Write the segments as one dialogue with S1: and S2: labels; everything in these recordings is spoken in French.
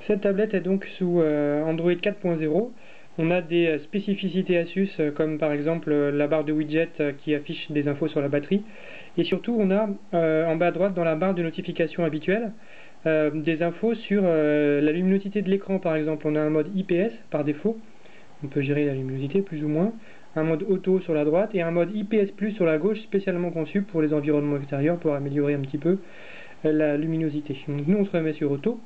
S1: Cette tablette est donc sous Android 4.0. On a des spécificités Asus comme par exemple la barre de widget qui affiche des infos sur la batterie. Et surtout on a en bas à droite dans la barre de notification habituelle des infos sur la luminosité de l'écran par exemple. On a un mode IPS par défaut, on peut gérer la luminosité plus ou moins, un mode auto sur la droite et un mode IPS Plus sur la gauche spécialement conçu pour les environnements extérieurs pour améliorer un petit peu la luminosité. Donc nous on se remet sur auto.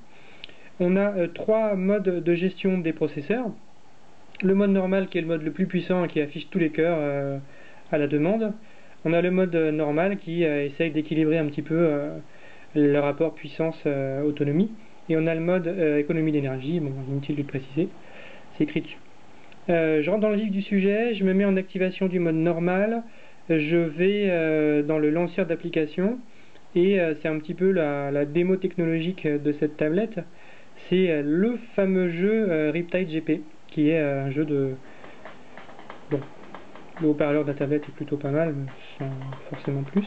S1: On a trois modes de gestion des processeurs. Le mode normal qui est le mode le plus puissant et qui affiche tous les cœurs à la demande. On a le mode normal qui essaye d'équilibrer un petit peu le rapport puissance-autonomie. Et on a le mode économie d'énergie, bon, inutile de le préciser, c'est écrit dessus. Je rentre dans le vif du sujet, je me mets en activation du mode normal, je vais dans le lanceur d'application et c'est un petit peu la démo technologique de cette tablette. C'est le fameux jeu Riptide GP, qui est un jeu de... Bon, le haut-parleur de la tablette est plutôt pas mal, mais sans forcément plus.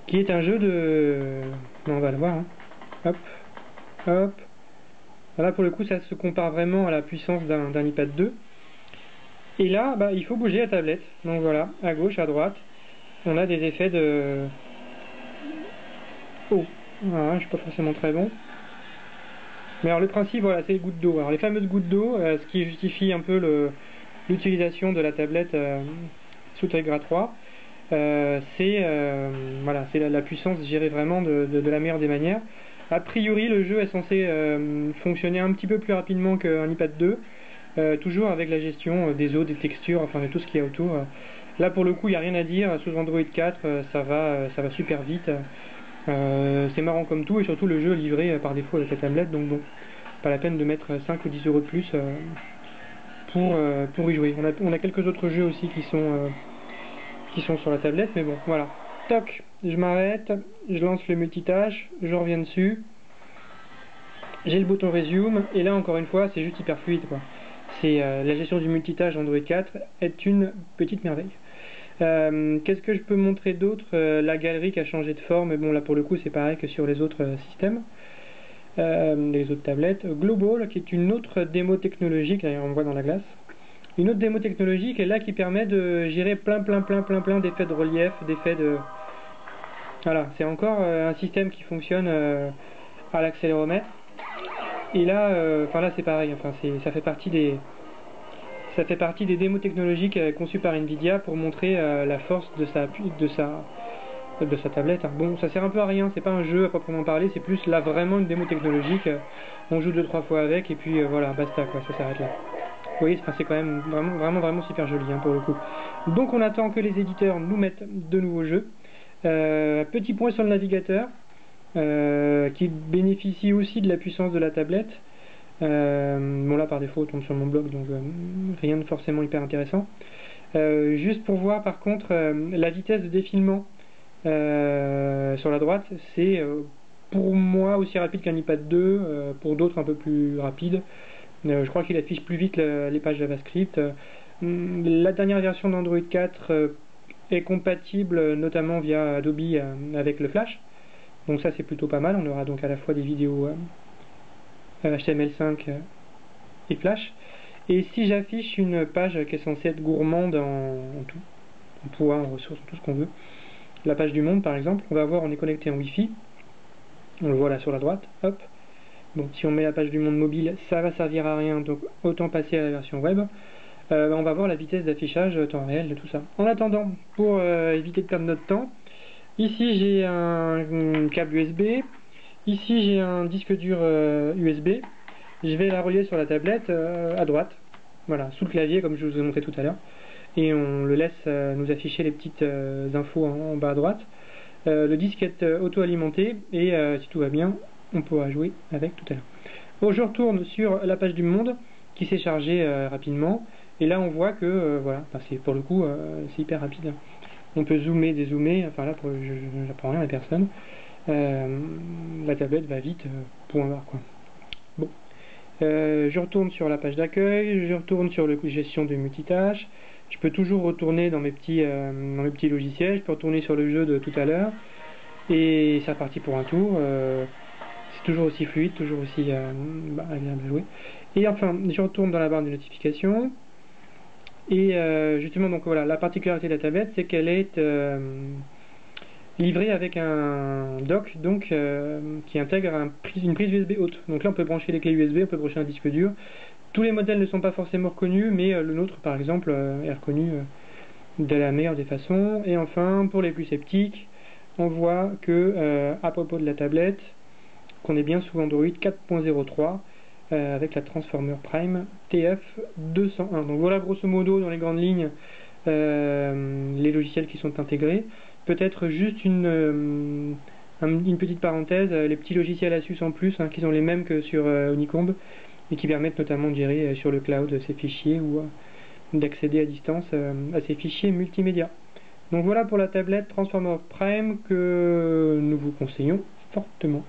S1: Qui est un jeu de... Non, on va le voir, hein. Hop, hop. Là, pour le coup, ça se compare vraiment à la puissance d'un iPad 2. Et là, bah, il faut bouger la tablette. Donc voilà, à gauche, à droite, on a des effets de... Oh, voilà, je suis pas forcément très bon. Mais alors le principe, voilà, c'est les gouttes d'eau. Alors les fameuses gouttes d'eau, ce qui justifie un peu l'utilisation de la tablette sous Tegra 3, c'est voilà, c'est la puissance gérée vraiment de la meilleure des manières. A priori, le jeu est censé fonctionner un petit peu plus rapidement qu'un iPad 2, toujours avec la gestion des eaux, des textures, enfin de tout ce qu'il y a autour. Là pour le coup, il n'y a rien à dire, sous Android 4, ça va super vite. C'est marrant comme tout, et surtout le jeu est livré par défaut avec la tablette, donc bon, pas la peine de mettre 5 ou 10 euros de plus pour y jouer. On a quelques autres jeux aussi qui sont sur la tablette, mais bon, voilà. Toc, je m'arrête, je lance le multitâche, je reviens dessus, j'ai le bouton Resume, et là encore une fois, c'est juste hyper fluide, quoi. C'est la gestion du multitâche Android 4 est une petite merveille. Qu'est-ce que je peux montrer d'autre? La galerie qui a changé de forme, mais bon là pour le coup c'est pareil que sur les autres systèmes, les autres tablettes. Global qui est une autre démo technologique, d'ailleurs on voit dans la glace. Une autre démo technologique est là qui permet de gérer plein d'effets de relief, d'effets de... Voilà, c'est encore un système qui fonctionne à l'accéléromètre. Et là, enfin là c'est pareil, enfin ça fait partie des démos technologiques conçues par Nvidia pour montrer la force de sa tablette. Bon, ça sert un peu à rien, c'est pas un jeu à proprement parler, c'est plus là vraiment une démo technologique. On joue 2-3 fois avec et puis voilà, basta quoi, ça s'arrête là. Vous voyez, c'est quand même vraiment super joli hein, pour le coup. Donc on attend que les éditeurs nous mettent de nouveaux jeux. Petit point sur le navigateur qui bénéficie aussi de la puissance de la tablette. Bon là par défaut on tombe sur mon blog donc rien de forcément hyper intéressant. Juste pour voir par contre la vitesse de défilement sur la droite, c'est pour moi aussi rapide qu'un iPad 2, pour d'autres un peu plus rapide. Je crois qu'il affiche plus vite les pages JavaScript. La dernière version d'Android 4 est compatible notamment via Adobe avec le Flash, donc ça c'est plutôt pas mal. On aura donc à la fois des vidéos HTML5 et Flash. Et si j'affiche une page qui est censée être gourmande en tout, en poids, en ressources, en tout ce qu'on veut, la page du monde par exemple, on va voir on est connecté en Wi-Fi, on le voit là sur la droite, hop. Donc si on met la page du monde mobile, ça va servir à rien, donc autant passer à la version web. On va voir la vitesse d'affichage temps réel de tout ça. En attendant, pour éviter de perdre notre temps, ici j'ai un câble USB. Ici j'ai un disque dur USB, je vais la relier sur la tablette à droite, voilà, sous le clavier comme je vous ai montré tout à l'heure, et on le laisse nous afficher les petites infos en bas à droite. Le disque est auto-alimenté et si tout va bien, on pourra jouer avec tout à l'heure. Bon, je retourne sur la page du monde qui s'est chargée rapidement, et là on voit que voilà, pour le coup c'est hyper rapide. On peut zoomer, dézoomer, enfin là je n'apprends rien à personne. La tablette va vite, point barre quoi. Bon, je retourne sur la page d'accueil, je retourne sur la gestion de multitâches. Je peux toujours retourner dans mes petits logiciels, je peux retourner sur le jeu de tout à l'heure, et c'est reparti pour un tour. c'est toujours aussi fluide, toujours aussi agréable à jouer. Et enfin, je retourne dans la barre de notification. Et justement, donc voilà, la particularité de la tablette, c'est qu'elle est livrée avec un dock donc, qui intègre une prise USB haute. Donc là, on peut brancher les clés USB, on peut brancher un disque dur. Tous les modèles ne sont pas forcément reconnus, mais le nôtre, par exemple, est reconnu de la meilleure des façons. Et enfin, pour les plus sceptiques, on voit que, à propos de la tablette, qu'on est bien sous Android 4.03 avec la Transformer Prime TF201. Donc voilà grosso modo dans les grandes lignes les logiciels qui sont intégrés. Peut-être juste une petite parenthèse, les petits logiciels Asus en plus, hein, qui sont les mêmes que sur Honeycomb et qui permettent notamment de gérer sur le cloud ces fichiers ou d'accéder à distance à ces fichiers multimédia. Donc voilà pour la tablette Transformer Prime que nous vous conseillons fortement.